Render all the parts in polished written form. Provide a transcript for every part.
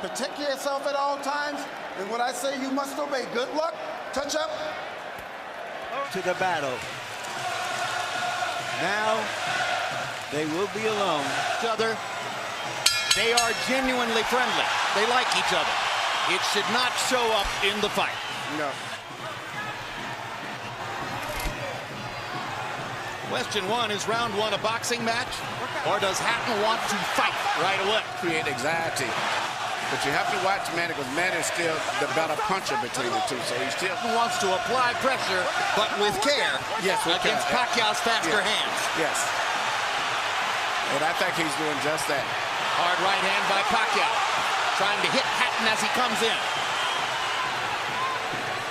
Protect yourself at all times. And when I say you must obey, good luck. Touch up. To the battle. Now they will be alone. Each other. They are genuinely friendly. They like each other. It should not show up in the fight. No. Question one, is round one a boxing match? Or does Hatton want to fight right away? Create anxiety. But you have to watch Manny, because Manny is still the better puncher between the two. So he still wants to apply pressure, but with care. Yes, against Pacquiao's faster hands. Yes. And I think he's doing just that. Hard right hand by Pacquiao. Trying to hit Hatton as he comes in.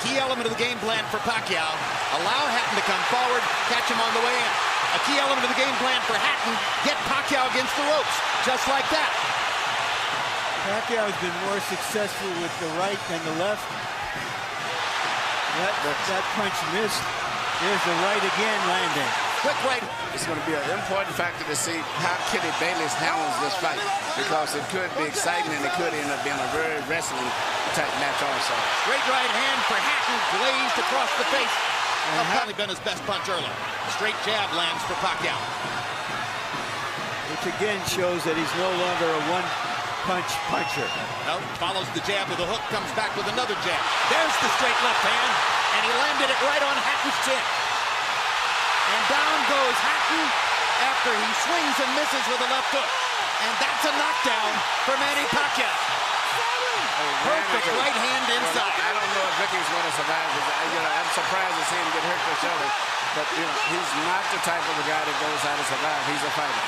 Key element of the game plan for Pacquiao. Allow Hatton to come forward, catch him on the way in. A key element of the game plan for Hatton, get Pacquiao against the ropes, just like that. Pacquiao has been more successful with the right than the left. That punch missed. There's the right again landing. Quick right. It's going to be an important factor to see how Kenny Bayless handles this fight, because it could be exciting and it could end up being a very wrestling type match also. Straight right hand for Hatton, glazed across the face. Probably been his best punch early. Straight jab lands for Pacquiao. Which again shows that he's no longer a one-punch puncher. No, follows the jab with a hook, comes back with another jab. There's the straight left hand, and he landed it right on Hatton's chin. And down goes Hatton after he swings and misses with a left hook. And that's a knockdown for Manny Pacquiao. Perfect right hand inside. I don't know if Ricky's going to survive. I'm surprised to see him get hurt for shoulder. But, he's not the type of a guy that goes out to survive. He's a fighter.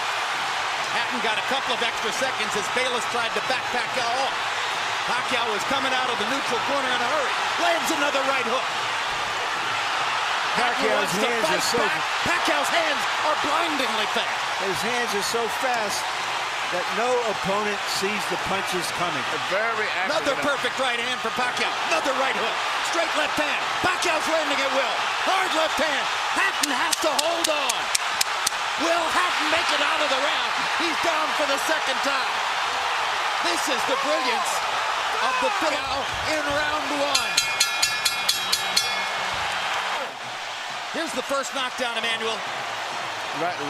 Hatton got a couple of extra seconds as Bayless tried to back Pacquiao off. Pacquiao was coming out of the neutral corner in a hurry. Lands another right hook. Pacquiao's hands are so... Pacquiao's hands are blindingly fast. His hands are so fast that no opponent sees the punches coming. Very accurate. Another perfect right hand for Pacquiao. Another right hook. Straight left hand. Pacquiao's landing at will. Hard left hand. Hatton has to hold on. Will Hatton make it out of the round? He's down for the second time. This is the brilliance of the Pacquiao in round one. Here's the first knockdown, Emmanuel.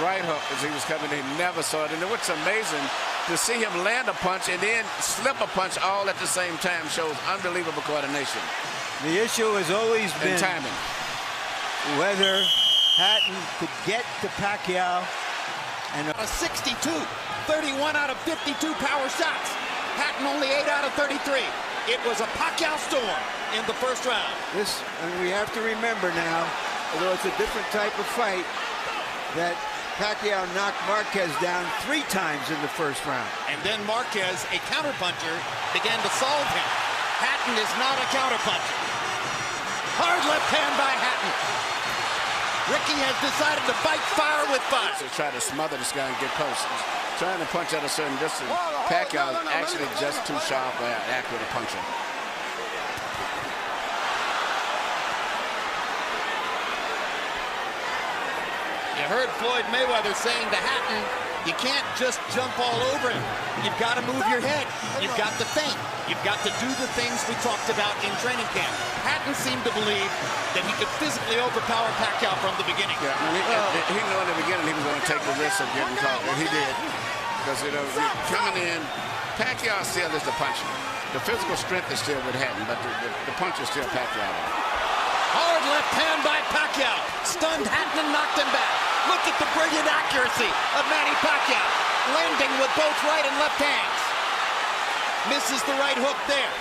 Right hook as he was coming in. Never saw it. And what's amazing, to see him land a punch and then slip a punch all at the same time shows unbelievable coordination. The issue has always been timing. Whether Hatton could get to Pacquiao. And a 62, 31 out of 52 power shots. Hatton only 8 out of 33. It was a Pacquiao storm in the first round. And we have to remember now, although it's a different type of fight, that Pacquiao knocked Marquez down 3 times in the first round. And then Marquez, a counterpuncher, began to solve him. Hatton is not a counterpuncher. Hard left hand by Hatton. Ricky has decided to fight fire with fire. So try to smother this guy and get close. He's trying to punch at a certain distance. Pacquiao is actually just too sharp or accurate a puncher. You heard Floyd Mayweather saying to Hatton, you can't just jump all over him. You've got to move your head. You've got to think. You've got to do the things we talked about in training camp. Hatton seemed to believe that he could physically overpower Pacquiao from the beginning. Yeah, he knew in the beginning he was going to take the risk of getting caught. And he did. Because, coming in, Pacquiao still is the puncher. The physical strength is still with Hatton, but the punch is still Pacquiao. Hard left hand by Pacquiao. Stunned Hatton and knocked him back. Look at the brilliant accuracy of Manny Pacquiao. Landing with both right and left hands. Misses the right hook there.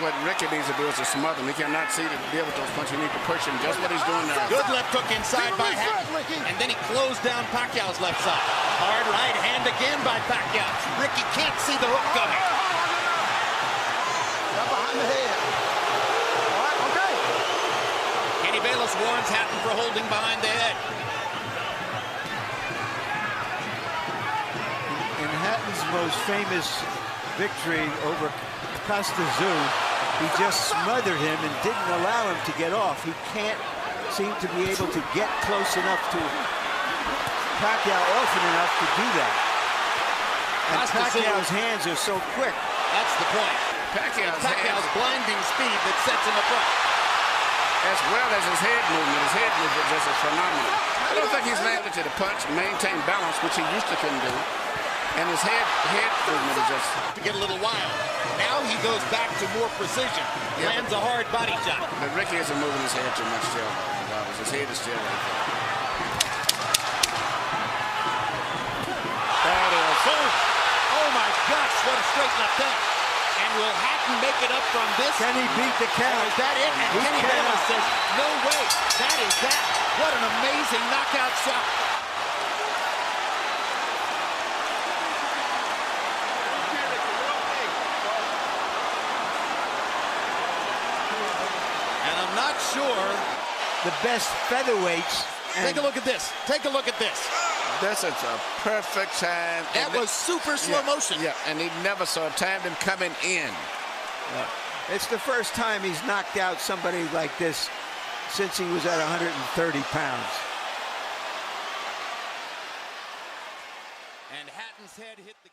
What Ricky needs to do is to smother him. He cannot see to deal with those punches. He needs to push him. Just what he's doing now. Good left hook inside by Hatton. And then he closed down Pacquiao's left side. Hard right hand again by Pacquiao. Ricky can't see the hook coming. Got behind the head. All right, okay. Kenny Bayless warns Hatton for holding behind the head. In Hatton's most famous victory over Costa Zoo, he just smothered him and didn't allow him to get off. He can't seem to be able to get close enough to Pacquiao often enough to do that. And Pacquiao's hands are so quick. That's the the point. Pacquiao's blinding speed that sets him apart. As well as his head movement. His head movement just is phenomenal. I don't think he's able to punch, maintain balance, which he used to couldn't do. And his head movement is just... To get a little wild. Now he goes back to more precision. Lands a hard body shot. But Ricky isn't moving his head too much still. His head is still right there. That is... Oh my gosh, what a straight left hand. And will Hatton make it up from this? Can he beat the count? Is that it? And Kenny Bayless says, no way. That is that. What an amazing knockout shot. And I'm not sure. The best featherweights. Take a look at this. Take a look at this. This is a perfect time. That was super slow motion. Yeah, and he never saw timed him coming in. It's the first time he's knocked out somebody like this since he was at 130 pounds. And Hatton's head hit the